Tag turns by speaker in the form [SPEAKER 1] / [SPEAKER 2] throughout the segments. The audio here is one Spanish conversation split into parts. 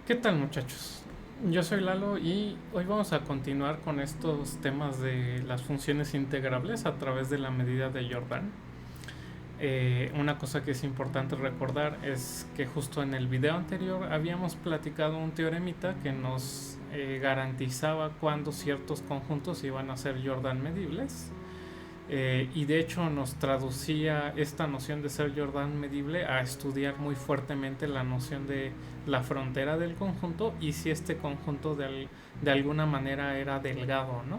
[SPEAKER 1] ¿Qué tal, muchachos? Yo soy Lalo y hoy vamos a continuar con estos temas de las funciones integrables a través de la medida de Jordan. Una cosa que es importante recordar es que justo en el video anterior habíamos platicado un teoremita que nos garantizaba cuándo ciertos conjuntos iban a ser Jordan medibles. Y de hecho nos traducía esta noción de ser Jordan medible a estudiar muy fuertemente la noción de la frontera del conjunto y si este conjunto de alguna manera era delgado, ¿no?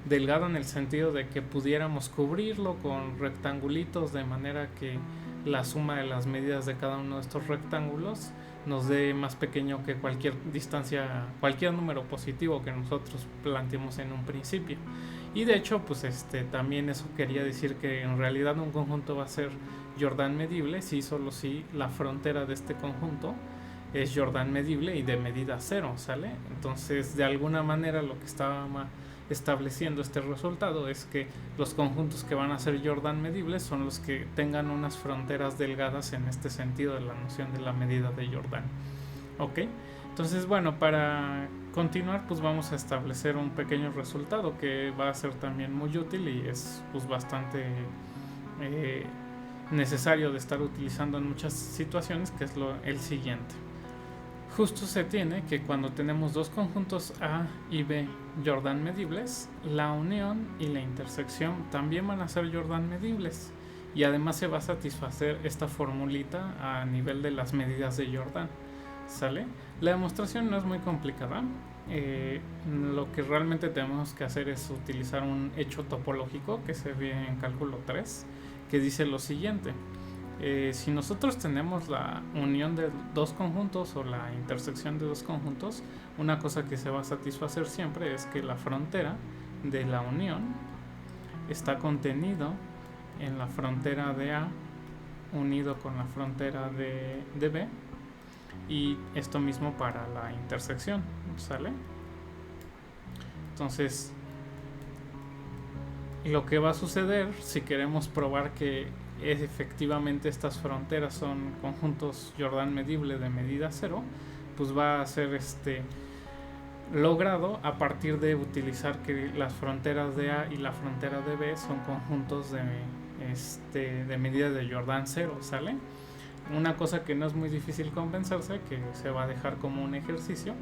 [SPEAKER 1] Delgado en el sentido de que pudiéramos cubrirlo con rectangulitos de manera que la suma de las medidas de cada uno de estos rectángulos nos dé más pequeño que cualquier distancia, cualquier número positivo que nosotros planteemos en un principio. Y de hecho, pues también eso quería decir que en realidad un conjunto va a ser Jordan medible si solo si la frontera de este conjunto es Jordan medible y de medida cero, ¿sale? Entonces, de alguna manera lo que estaba estableciendo este resultado es que los conjuntos que van a ser Jordan medibles son los que tengan unas fronteras delgadas en este sentido de la noción de la medida de Jordan. ¿Ok? Entonces, bueno, para continuar, pues vamos a establecer un pequeño resultado que va a ser también muy útil y es pues bastante eh, necesario de estar utilizando en muchas situaciones, que es el siguiente. Justo se tiene que cuando tenemos dos conjuntos A y B Jordan medibles, la unión y la intersección también van a ser Jordan medibles. Y además se va a satisfacer esta formulita a nivel de las medidas de Jordan. ¿Sale? La demostración no es muy complicada. Lo que realmente tenemos que hacer es utilizar un hecho topológico que se ve en cálculo 3, que dice lo siguiente. Si nosotros tenemos la unión de dos conjuntos o la intersección de dos conjuntos, una cosa que se va a satisfacer siempre es que la frontera de la unión está contenido en la frontera de A unido con la frontera de B, y esto mismo para la intersección, ¿sale? Entonces, lo que va a suceder si queremos probar que efectivamente estas fronteras son conjuntos Jordan medible de medida cero, pues va a ser logrado a partir de utilizar que las fronteras de A y la frontera de B son conjuntos de medida de Jordan cero, ¿sale? Una cosa que no es muy difícil convencerse, que se va a dejar como un ejercicio,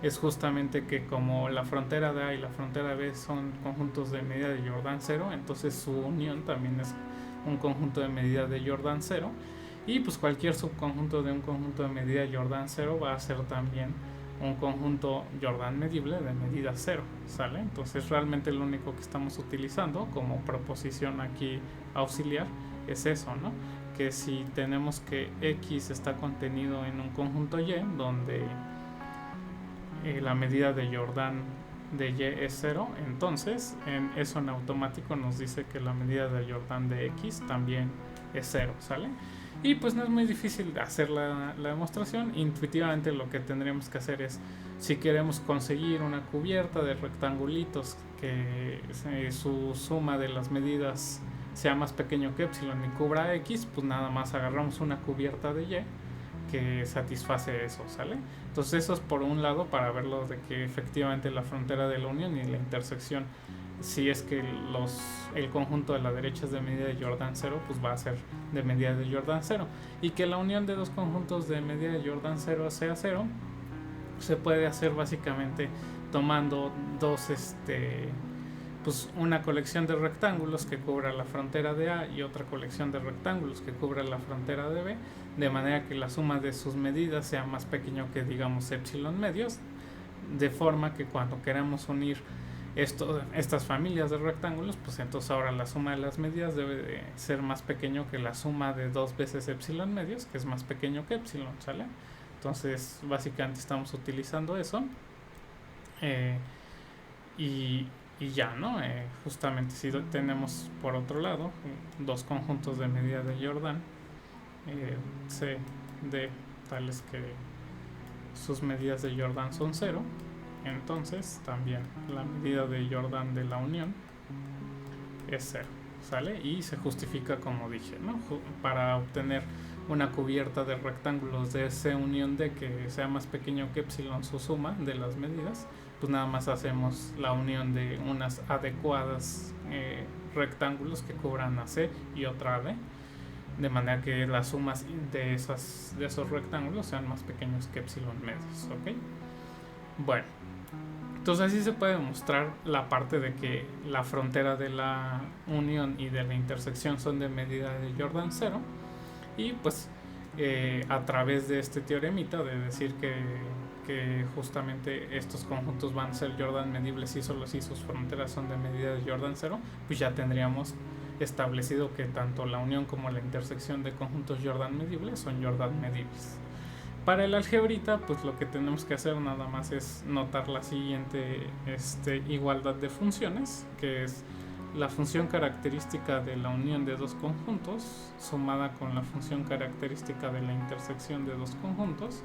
[SPEAKER 1] es justamente que como la frontera de A y la frontera de B son conjuntos de medida de Jordan cero, entonces su unión también es un conjunto de medida de Jordan cero, y pues cualquier subconjunto de un conjunto de medida de Jordan cero va a ser también un conjunto Jordan medible de medida cero, ¿sale? Entonces realmente lo único que estamos utilizando como proposición aquí auxiliar es eso, ¿no? Que si tenemos que X está contenido en un conjunto Y donde la medida de Jordan de Y es cero, entonces eso en automático nos dice que la medida de Jordan de X también es cero, ¿sale? Y pues no es muy difícil hacer la demostración. Intuitivamente lo que tendríamos que hacer es, si queremos conseguir una cubierta de rectangulitos que su suma de las medidas sea más pequeño que epsilon y cubra X, pues nada más agarramos una cubierta de Y que satisface eso, ¿sale? Entonces eso es por un lado para verlo de que efectivamente la frontera de la unión y la intersección, si es que el conjunto de la derecha es de medida de Jordan cero, pues va a ser de medida de Jordan cero. Y que la unión de dos conjuntos de medida de Jordan cero sea cero, se puede hacer básicamente tomando pues una colección de rectángulos que cubra la frontera de A y otra colección de rectángulos que cubra la frontera de B, de manera que la suma de sus medidas sea más pequeño que, digamos, epsilon medios, de forma que cuando queramos unir estas familias de rectángulos, pues entonces ahora la suma de las medidas debe de ser más pequeño que la suma de dos veces epsilon medios, que es más pequeño que epsilon, ¿sale? Entonces básicamente estamos utilizando eso, eh, y, y ya, ¿no? Justamente si tenemos por otro lado dos conjuntos de medida de Jordan, C, D, tales que sus medidas de Jordan son cero, entonces también la medida de Jordan de la unión es cero, ¿sale? Y se justifica como dije, ¿no? Para obtener una cubierta de rectángulos de esa unión D que sea más pequeño que epsilon su suma de las medidas, pues nada más hacemos la unión de unas adecuadas rectángulos que cubran a C y otra a D, de manera que las sumas de esos rectángulos sean más pequeños que epsilon medios, ¿ok? Bueno, entonces así se puede demostrar la parte de que la frontera de la unión y de la intersección son de medida de Jordan 0, y pues a través de este teoremita de decir que justamente estos conjuntos van a ser Jordan medibles y solo si sus fronteras son de medida de Jordan 0, pues ya tendríamos establecido que tanto la unión como la intersección de conjuntos Jordan medibles son Jordan medibles. Para el algebrita, pues lo que tenemos que hacer nada más es notar la siguiente igualdad de funciones, que es la función característica de la unión de dos conjuntos sumada con la función característica de la intersección de dos conjuntos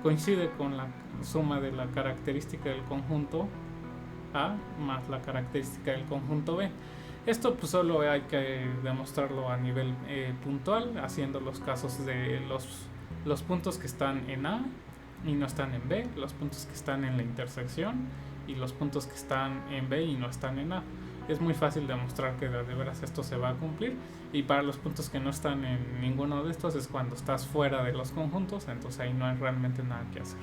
[SPEAKER 1] coincide con la suma de la característica del conjunto A más la característica del conjunto B. Esto pues solo hay que demostrarlo a nivel puntual, haciendo los casos de los puntos que están en A y no están en B, los puntos que están en la intersección y los puntos que están en B y no están en A. Es muy fácil demostrar que de veras esto se va a cumplir, y para los puntos que no están en ninguno de estos es cuando estás fuera de los conjuntos, entonces ahí no hay realmente nada que hacer,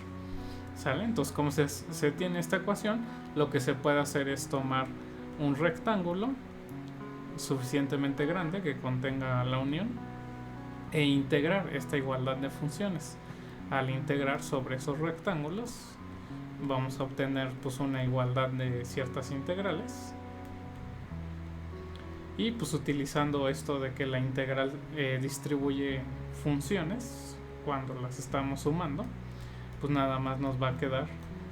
[SPEAKER 1] ¿sale? Entonces como se tiene esta ecuación, lo que se puede hacer es tomar un rectángulo suficientemente grande que contenga la unión e integrar esta igualdad de funciones. Al integrar sobre esos rectángulos vamos a obtener pues una igualdad de ciertas integrales, y pues utilizando esto de que la integral distribuye funciones cuando las estamos sumando, pues nada más nos va a quedar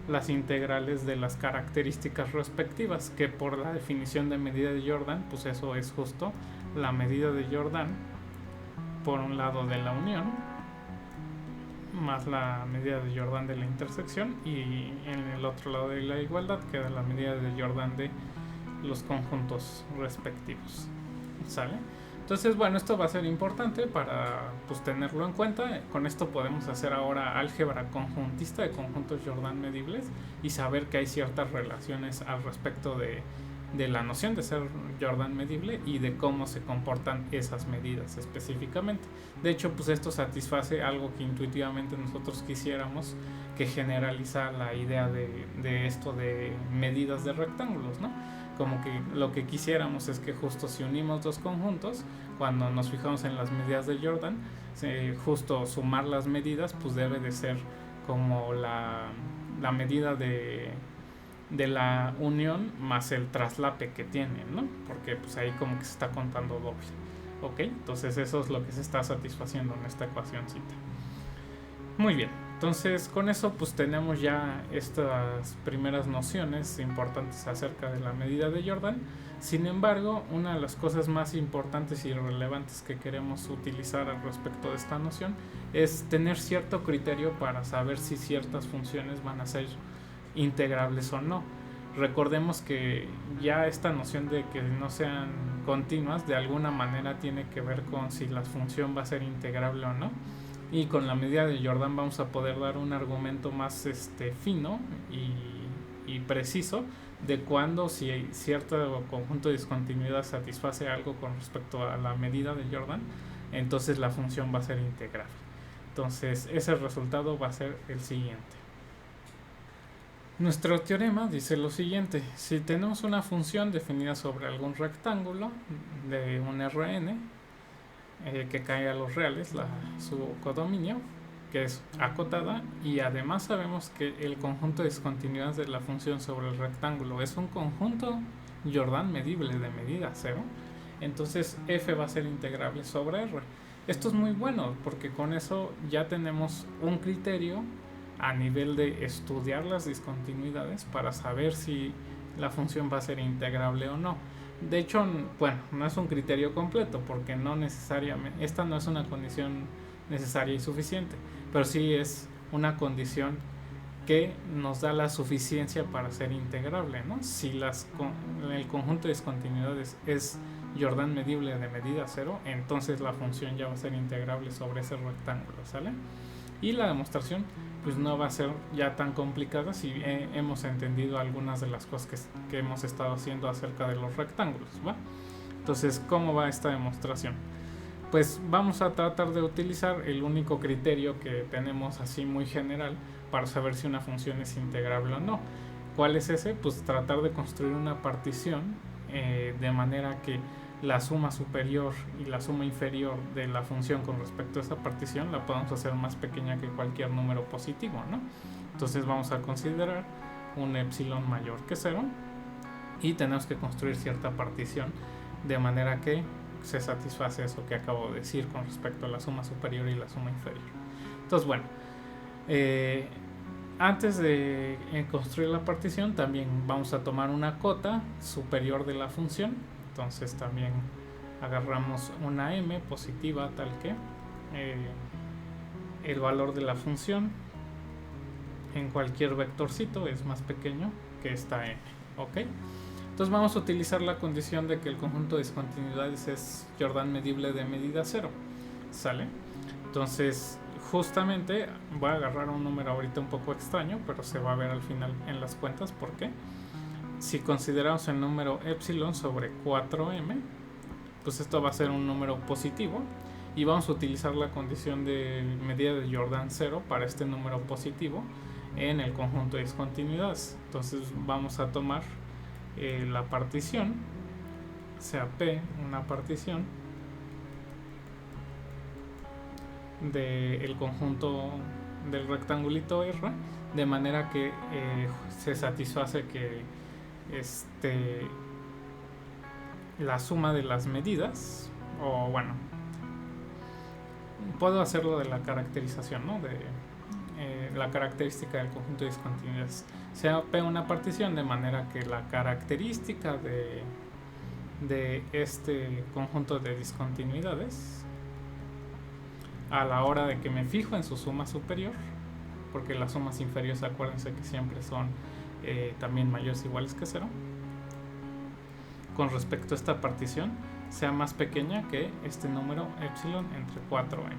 [SPEAKER 1] las integrales de las características respectivas, que por la definición de medida de Jordan, pues eso es justo la medida de Jordan por un lado de la unión más la medida de Jordan de la intersección, y en el otro lado de la igualdad queda la medida de Jordan de los conjuntos respectivos, ¿sale? Entonces bueno, esto va a ser importante para pues tenerlo en cuenta. Con esto podemos hacer ahora álgebra conjuntista de conjuntos Jordan medibles y saber que hay ciertas relaciones al respecto de la noción de ser Jordan medible y de cómo se comportan esas medidas específicamente. De hecho, pues esto satisface algo que intuitivamente nosotros quisiéramos, que generaliza la idea de esto de medidas de rectángulos, ¿no? Como que lo que quisiéramos es que justo si unimos dos conjuntos, cuando nos fijamos en las medidas de Jordan, justo sumar las medidas pues debe de ser como la medida de la unión más el traslape que tiene, ¿no? Porque pues ahí como que se está contando doble, ¿ok? Entonces eso es lo que se está satisfaciendo en esta ecuacióncita. Muy bien, entonces con eso pues tenemos ya estas primeras nociones importantes acerca de la medida de Jordan. Sin embargo, una de las cosas más importantes y relevantes que queremos utilizar al respecto de esta noción es tener cierto criterio para saber si ciertas funciones van a ser integrables o no. Recordemos que ya esta noción de que no sean continuas de alguna manera tiene que ver con si la función va a ser integrable o no, y con la medida de Jordan vamos a poder dar un argumento más fino y preciso de cuando, si cierto conjunto de discontinuidad satisface algo con respecto a la medida de Jordan, entonces la función va a ser integrable. Entonces ese resultado va a ser el siguiente. Nuestro teorema dice lo siguiente: si tenemos una función definida sobre algún rectángulo de un Rn que caiga a los reales, su codominio, que es acotada, y además sabemos que el conjunto de discontinuidades de la función sobre el rectángulo es un conjunto Jordan medible de medida 0, entonces f va a ser integrable sobre r. Esto es muy bueno porque con eso ya tenemos un criterio a nivel de estudiar las discontinuidades para saber si la función va a ser integrable o no. De hecho, bueno, no es un criterio completo porque no necesariamente, esta no es una condición necesaria y suficiente, pero sí es una condición que nos da la suficiencia para ser integrable, ¿no? Si el conjunto de discontinuidades es Jordan medible de medida 0, entonces la función ya va a ser integrable sobre ese rectángulo, ¿sale? Y la demostración pues no va a ser ya tan complicada si hemos entendido algunas de las cosas que hemos estado haciendo acerca de los rectángulos, ¿va? Entonces, ¿cómo va esta demostración? Pues vamos a tratar de utilizar el único criterio que tenemos así muy general para saber si una función es integrable o no. ¿Cuál es ese? Pues tratar de construir una partición de manera que la suma superior y la suma inferior de la función con respecto a esa partición la podamos hacer más pequeña que cualquier número positivo, ¿no? Entonces vamos a considerar un epsilon mayor que 0 y tenemos que construir cierta partición de manera que se satisface eso que acabo de decir con respecto a la suma superior y la suma inferior. Entonces, bueno, antes de construir la partición también vamos a tomar una cota superior de la función. Entonces también agarramos una m positiva tal que el valor de la función en cualquier vectorcito es más pequeño que esta m, ¿ok? Entonces vamos a utilizar la condición de que el conjunto de discontinuidades es Jordan medible de medida 0, ¿sale? Entonces justamente voy a agarrar un número ahorita un poco extraño, pero se va a ver al final en las cuentas por qué. Si consideramos el número epsilon sobre 4m, pues esto va a ser un número positivo y vamos a utilizar la condición de medida de Jordan 0 para este número positivo en el conjunto de discontinuidades. Entonces vamos a tomar la partición, sea P una partición del conjunto del rectangulito R, de manera que se satisface que la suma de las medidas, o bueno, puedo hacerlo de la caracterización, ¿no? De la característica del conjunto de discontinuidades sea P una partición, de manera que la característica de este conjunto de discontinuidades a la hora de que me fijo en su suma superior, porque las sumas inferiores acuérdense que siempre son también mayores o iguales que 0, con respecto a esta partición sea más pequeña que este número epsilon entre 4m.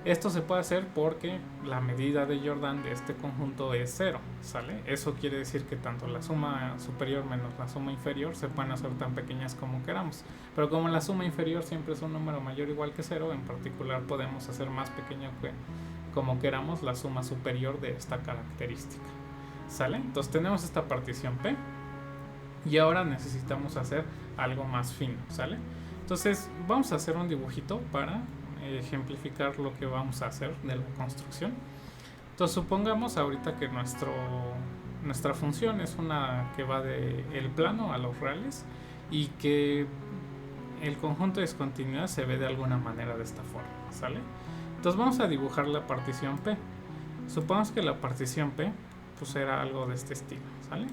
[SPEAKER 1] Esto se puede hacer porque la medida de Jordan de este conjunto es 0, ¿sale? Eso quiere decir que tanto la suma superior menos la suma inferior se pueden hacer tan pequeñas como queramos. Pero como la suma inferior siempre es un número mayor o igual que 0, en particular podemos hacer más pequeño que como queramos la suma superior de esta característica, ¿sale? Entonces tenemos esta partición P y ahora necesitamos hacer algo más fino, ¿sale? Entonces vamos a hacer un dibujito para ejemplificar lo que vamos a hacer de la construcción. Entonces supongamos ahorita que nuestra función es una que va del plano a los reales y que el conjunto de discontinuidad se ve de alguna manera de esta forma, ¿sale? Entonces vamos a dibujar la partición P. Supongamos que la partición P pues era algo de este estilo, ¿sale?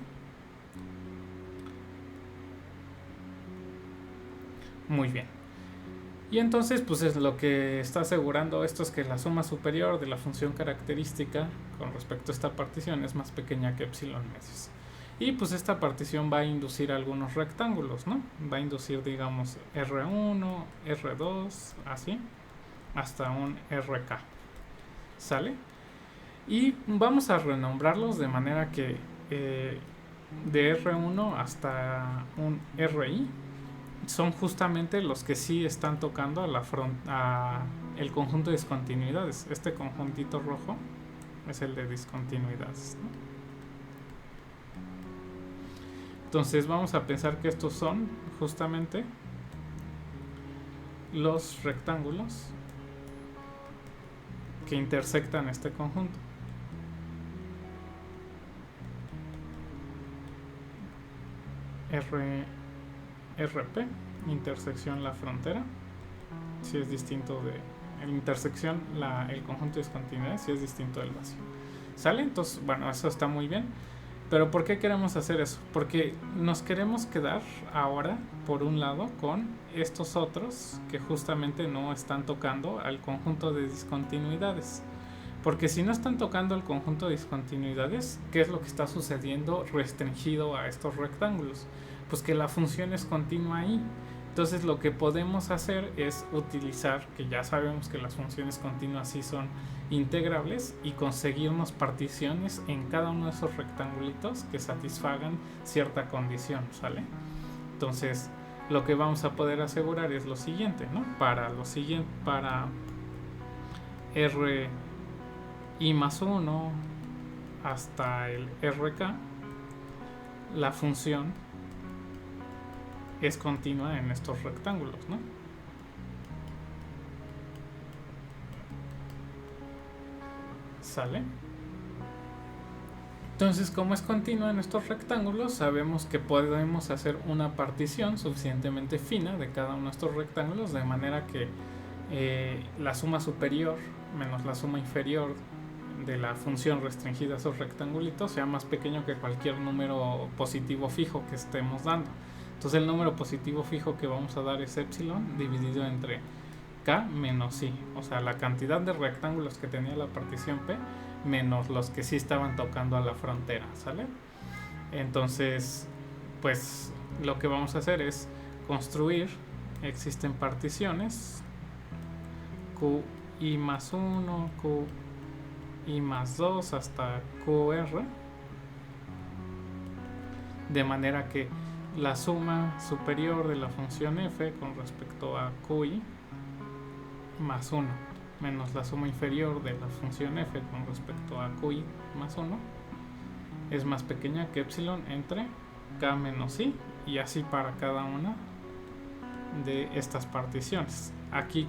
[SPEAKER 1] Muy bien. Y entonces pues es lo que está asegurando esto es que la suma superior de la función característica con respecto a esta partición es más pequeña que epsilon medios. Y pues esta partición va a inducir algunos rectángulos, ¿no? Va a inducir, digamos, R1, R2, así, hasta un RK, ¿sale? Y vamos a renombrarlos de manera que de R1 hasta un RI son justamente los que sí están tocando a el conjunto de discontinuidades. Este conjuntito rojo es el de discontinuidades, ¿no? Entonces vamos a pensar que estos son justamente los rectángulos que intersectan este conjunto. RP, intersección la frontera, si es distinto de la intersección, el conjunto de discontinuidades, si es distinto del vacío, ¿sale? Entonces, bueno, eso está muy bien, pero ¿por qué queremos hacer eso? Porque nos queremos quedar ahora, por un lado, con estos otros que justamente no están tocando al conjunto de discontinuidades. Porque si no están tocando el conjunto de discontinuidades, ¿qué es lo que está sucediendo restringido a estos rectángulos? Pues que la función es continua ahí. Entonces lo que podemos hacer es utilizar, que ya sabemos que las funciones continuas sí son integrables, y conseguirnos particiones en cada uno de esos rectangulitos que satisfagan cierta condición, ¿sale? Entonces lo que vamos a poder asegurar es lo siguiente, ¿no? Para r i más 1 hasta el rk, la función es continua en estos rectángulos, ¿no? ¿Sale? Entonces, como es continua en estos rectángulos, sabemos que podemos hacer una partición suficientemente fina de cada uno de estos rectángulos, de manera que la suma superior menos la suma inferior de la función restringida a esos rectangulitos sea más pequeño que cualquier número positivo fijo que estemos dando. Entonces el número positivo fijo que vamos a dar es epsilon dividido entre k menos i, o sea, la cantidad de rectángulos que tenía la partición P menos los que sí estaban tocando a la frontera, ¿sale? Entonces, pues lo que vamos a hacer es construir, existen particiones QI más 1, QI más 2 hasta QR, de manera que la suma superior de la función f con respecto a QI más 1 menos la suma inferior de la función f con respecto a QI más 1 es más pequeña que epsilon entre k menos i, y así para cada una de estas particiones. Aquí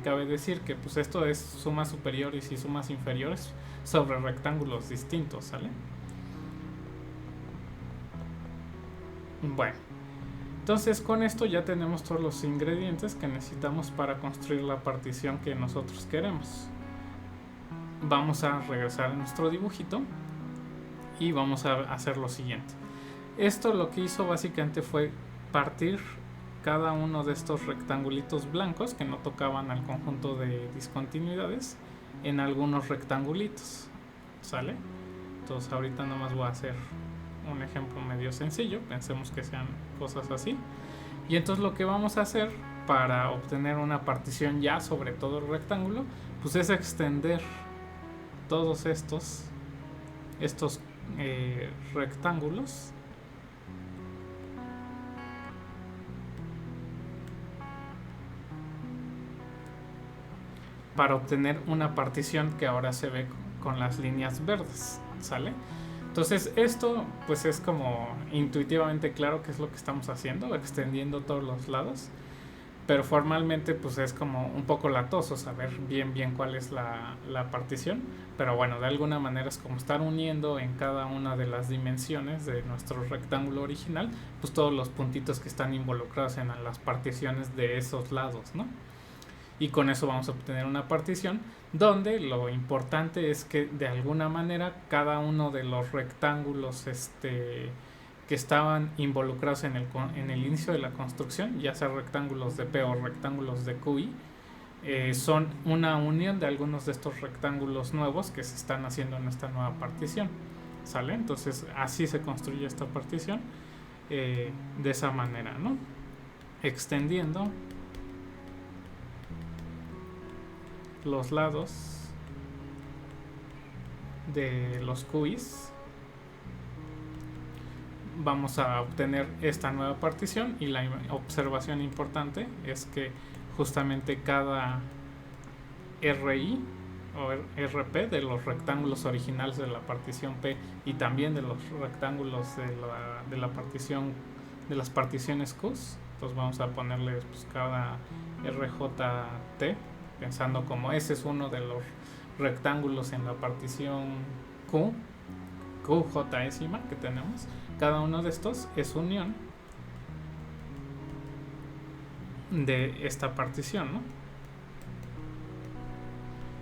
[SPEAKER 1] cabe decir que pues esto es sumas superiores y sumas inferiores sobre rectángulos distintos, ¿sale? Bueno, entonces con esto ya tenemos todos los ingredientes que necesitamos para construir la partición que nosotros queremos. Vamos a regresar a nuestro dibujito y vamos a hacer lo siguiente. Esto lo que hizo básicamente fue partir cada uno de estos rectangulitos blancos que no tocaban al conjunto de discontinuidades en algunos rectangulitos, ¿sale? Entonces ahorita nomás voy a hacer un ejemplo medio sencillo, pensemos que sean cosas así, y entonces lo que vamos a hacer para obtener una partición ya sobre todo el rectángulo, pues es extender todos estos rectángulos para obtener una partición que ahora se ve con las líneas verdes, ¿sale? Entonces esto pues es como intuitivamente claro que es lo que estamos haciendo, extendiendo todos los lados, pero formalmente pues es como un poco latoso saber bien cuál es la partición, pero bueno, de alguna manera es como estar uniendo en cada una de las dimensiones de nuestro rectángulo original pues todos los puntitos que están involucrados en las particiones de esos lados, ¿no? Y con eso vamos a obtener una partición donde lo importante es que de alguna manera cada uno de los rectángulos que estaban involucrados en el inicio de la construcción, ya sea rectángulos de P o rectángulos de QI, son una unión de algunos de estos rectángulos nuevos que se están haciendo en esta nueva partición, ¿sale? Entonces así se construye esta partición de esa manera, ¿no? Extendiendo los lados de los QIs vamos a obtener esta nueva partición, y la observación importante es que justamente cada RI o RP de los rectángulos originales de la partición P y también de los rectángulos de la partición de las particiones Q, entonces vamos a ponerle pues cada RJT pensando como ese es uno de los rectángulos en la partición Q, QJésima que tenemos. Cada uno de estos es unión de esta partición, ¿no?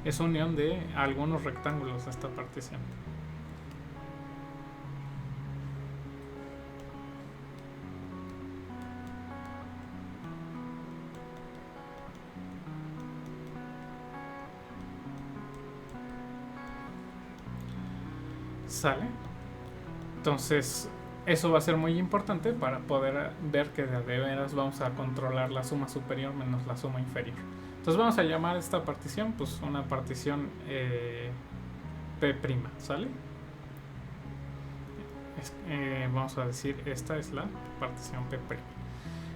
[SPEAKER 1] Es unión de algunos rectángulos de esta partición. ¿Sale? Entonces Eso va a ser muy importante para poder ver que de veras vamos a controlar la suma superior menos la suma inferior. Entonces vamos a llamar a esta partición pues una partición P', ¿sale? Vamos a decir, esta es la partición P'.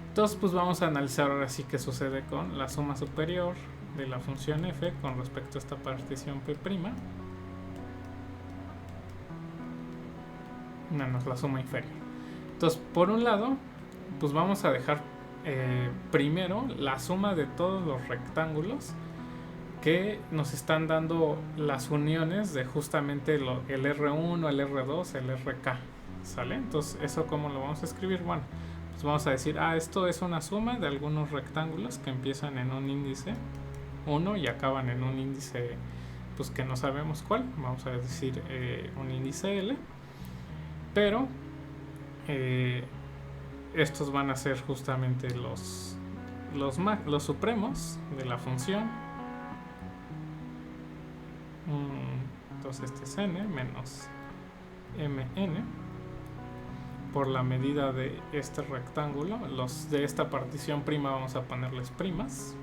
[SPEAKER 1] Entonces pues vamos a analizar ahora sí qué sucede con la suma superior de la función f con respecto a esta partición P' menos la suma inferior. Entonces, por un lado, pues vamos a dejar primero la suma de todos los rectángulos que nos están dando las uniones de justamente el R1, el R2, el RK, ¿sale? Entonces, ¿eso cómo lo vamos a escribir? Bueno, pues vamos a decir, esto es una suma de algunos rectángulos que empiezan en un índice 1 y acaban en un índice, pues que no sabemos cuál, vamos a decir un índice L, pero estos van a ser justamente los supremos de la función. Entonces este es n menos mn por la medida de este rectángulo. Los de esta partición prima vamos a ponerles primas,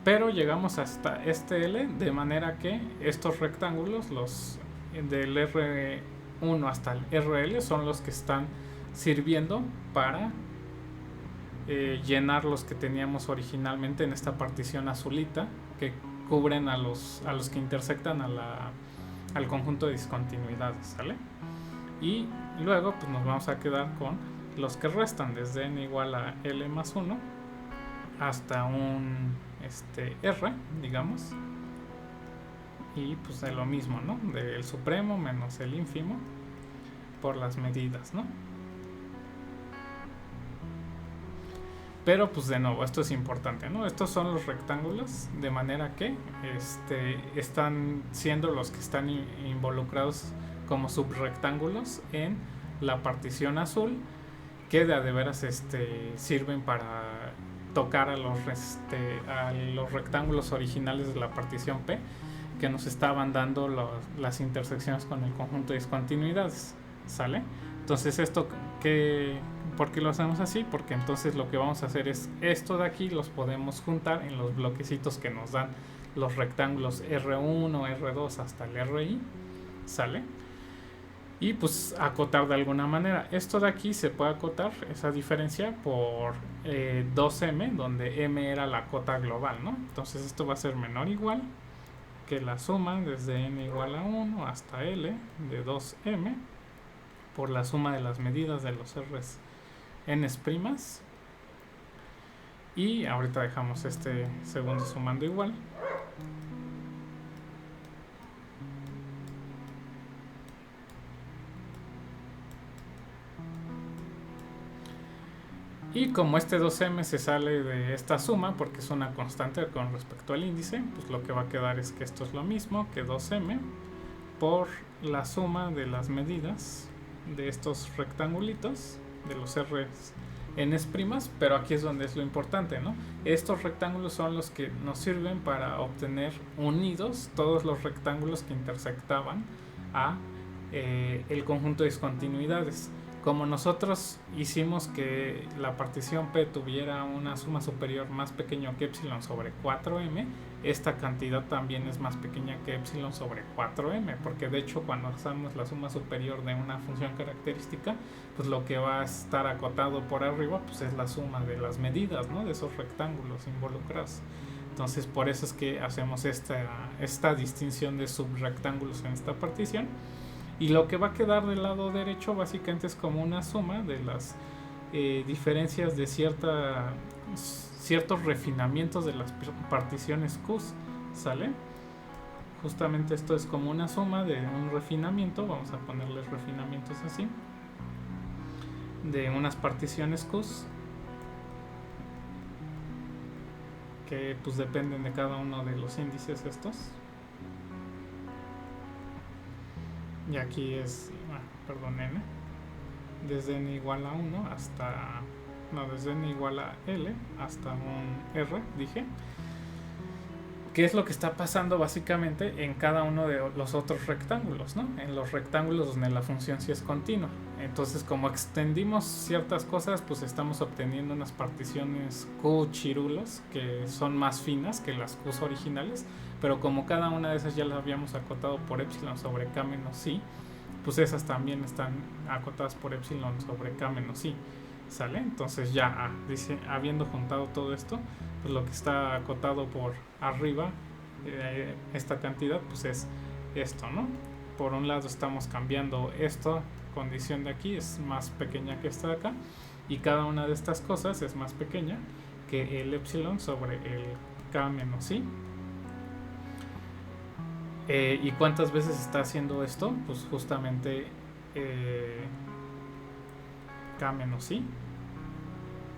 [SPEAKER 1] pero llegamos hasta este L, de manera que estos rectángulos, los del R1 hasta el RL, son los que están sirviendo para llenar los que teníamos originalmente en esta partición azulita, que cubren a los que intersectan al conjunto de discontinuidades, ¿sale? Y luego pues nos vamos a quedar con los que restan desde n igual a L más 1 hasta un R, digamos, y pues de lo mismo, ¿no? Del supremo menos el ínfimo por las medidas, ¿no? Pero pues de nuevo, esto es importante, ¿no? Estos son los rectángulos, de manera que están siendo los que están involucrados como subrectángulos en la partición azul, que de veras sirven para tocar a los rectángulos originales de la partición P, que nos estaban dando las intersecciones con el conjunto de discontinuidades, ¿sale? Entonces esto, ¿por qué lo hacemos así? Porque entonces lo que vamos a hacer es esto de aquí los podemos juntar en los bloquecitos que nos dan los rectángulos R1, R2 hasta el RI, ¿sale? Y pues acotar de alguna manera. Esto de aquí se puede acotar, esa diferencia, por 2m, donde m era la cota global, ¿no? Entonces esto va a ser menor o igual que la suma desde n igual a 1 hasta L de 2m por la suma de las medidas de los R's n's primas. Y ahorita dejamos este segundo sumando igual. Y como este 2m se sale de esta suma porque es una constante con respecto al índice, pues lo que va a quedar es que esto es lo mismo que 2m por la suma de las medidas de estos rectangulitos, de los R's n's primas, pero aquí es donde es lo importante, ¿no? Estos rectángulos son los que nos sirven para obtener unidos todos los rectángulos que intersectaban a el conjunto de discontinuidades. Como nosotros hicimos que la partición P tuviera una suma superior más pequeña que epsilon sobre 4m, esta cantidad también es más pequeña que epsilon sobre 4m, porque de hecho cuando hacemos la suma superior de una función característica, pues lo que va a estar acotado por arriba pues es la suma de las medidas, ¿no?, de esos rectángulos involucrados. Entonces por eso es que hacemos esta distinción de subrectángulos en esta partición. Y lo que va a quedar del lado derecho básicamente es como una suma de las diferencias de ciertos refinamientos de las particiones Q, ¿sale? Justamente esto es como una suma de un refinamiento, vamos a ponerles refinamientos así, de unas particiones Q que pues dependen de cada uno de los índices estos. Y aquí es, n, desde n igual a 1 hasta, desde n igual a L hasta un R, dije. ¿qué es lo que está pasando básicamente en cada uno de los otros rectángulos, ¿no? En los rectángulos donde la función sí es continua. Entonces, como extendimos ciertas cosas, pues estamos obteniendo unas particiones Q chirulos que son más finas que las Qs originales, pero como cada una de esas ya las habíamos acotado por epsilon sobre k menos i, pues esas también están acotadas por epsilon sobre k menos i, ¿sale? Entonces ya, dice, habiendo juntado todo esto, pues lo que está acotado por arriba, esta cantidad, pues es esto, ¿no? Por un lado estamos cambiando esta condición de aquí, es más pequeña que esta de acá, y cada una de estas cosas es más pequeña que el epsilon sobre el k menos i. ¿Y cuántas veces está haciendo esto? Pues justamente k menos i.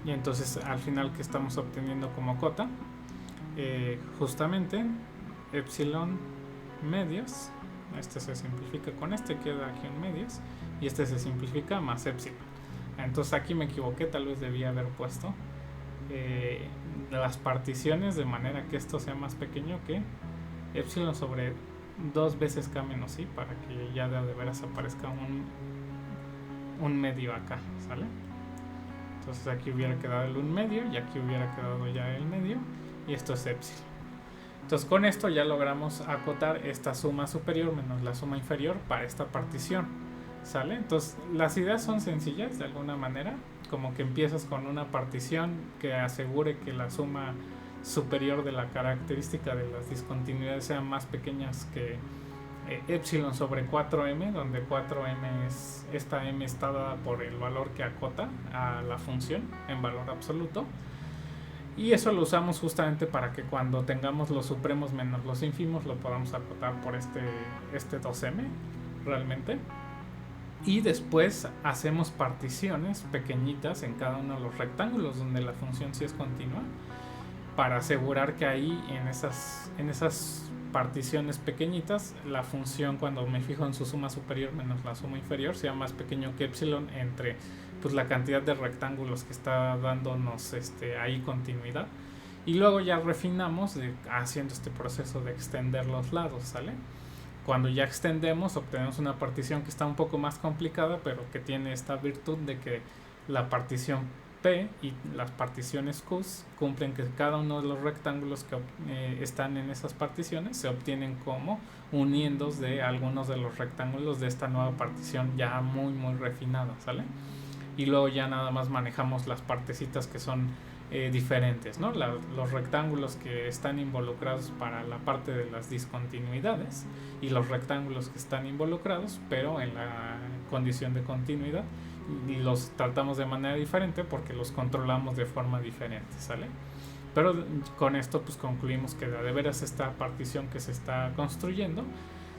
[SPEAKER 1] Y entonces al final, que estamos obteniendo como cota, justamente epsilon medios, este se simplifica con este, queda aquí en medios, y este se simplifica más epsilon. Entonces aquí me equivoqué, tal vez debía haber puesto las particiones de manera que esto sea más pequeño que epsilon sobre 2 veces k menos i, para que ya de veras aparezca un medio acá, ¿sale? Entonces aquí hubiera quedado el 1 medio y aquí hubiera quedado ya el medio, y esto es epsilon. Entonces con esto ya logramos acotar esta suma superior menos la suma inferior para esta partición, ¿sale? Entonces las ideas son sencillas de alguna manera, como que empiezas con una partición que asegure que la suma superior de la característica de las discontinuidades sean más pequeñas que epsilon sobre 4m, donde 4m es, esta m está dada por el valor que acota a la función en valor absoluto, y eso lo usamos justamente para que cuando tengamos los supremos menos los ínfimos lo podamos acotar por este 2m realmente. Y después hacemos particiones pequeñitas en cada uno de los rectángulos donde la función sí es continua, para asegurar que ahí en esas particiones pequeñitas la función, cuando me fijo en su suma superior menos la suma inferior, sea más pequeño que epsilon entre pues la cantidad de rectángulos que está dándonos ahí continuidad. Y luego ya refinamos haciendo este proceso de extender los lados, ¿sale? Cuando ya extendemos, obtenemos una partición que está un poco más complicada, pero que tiene esta virtud de que la partición P y las particiones Q cumplen que cada uno de los rectángulos que están en esas particiones se obtienen como uniendos de algunos de los rectángulos de esta nueva partición ya muy muy refinada, ¿sale? Y luego ya nada más manejamos las partecitas que son diferentes, ¿no? Los rectángulos que están involucrados para la parte de las discontinuidades y los rectángulos que están involucrados pero en la condición de continuidad, y los tratamos de manera diferente porque los controlamos de forma diferente, ¿sale? Pero con esto pues concluimos que de veras esta partición que se está construyendo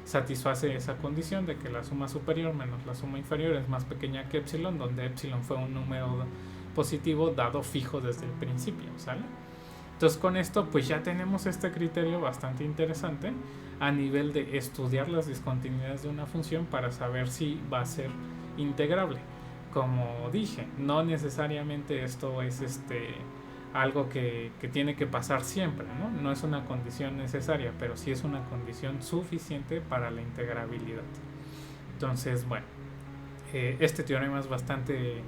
[SPEAKER 1] satisface esa condición de que la suma superior menos la suma inferior es más pequeña que epsilon, donde epsilon fue un número positivo dado fijo desde el principio, ¿sale? Entonces con esto pues ya tenemos este criterio bastante interesante a nivel de estudiar las discontinuidades de una función para saber si va a ser integrable. Como dije, no necesariamente esto es algo que tiene que pasar siempre, ¿no? No es una condición necesaria, pero sí es una condición suficiente para la integrabilidad. Entonces, bueno, este teorema es bastante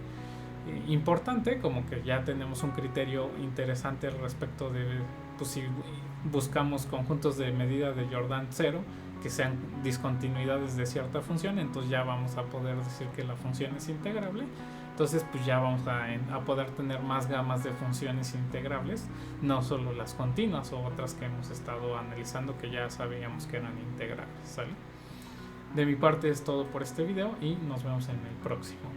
[SPEAKER 1] importante, como que ya tenemos un criterio interesante respecto de pues, si buscamos conjuntos de medida de Jordan 0 que sean discontinuidades de cierta función, entonces ya vamos a poder decir que la función es integrable. Entonces pues ya vamos a poder tener más gamas de funciones integrables, no solo las continuas o otras que hemos estado analizando que ya sabíamos que eran integrables, ¿sale? De mi parte es todo por este video y nos vemos en el próximo.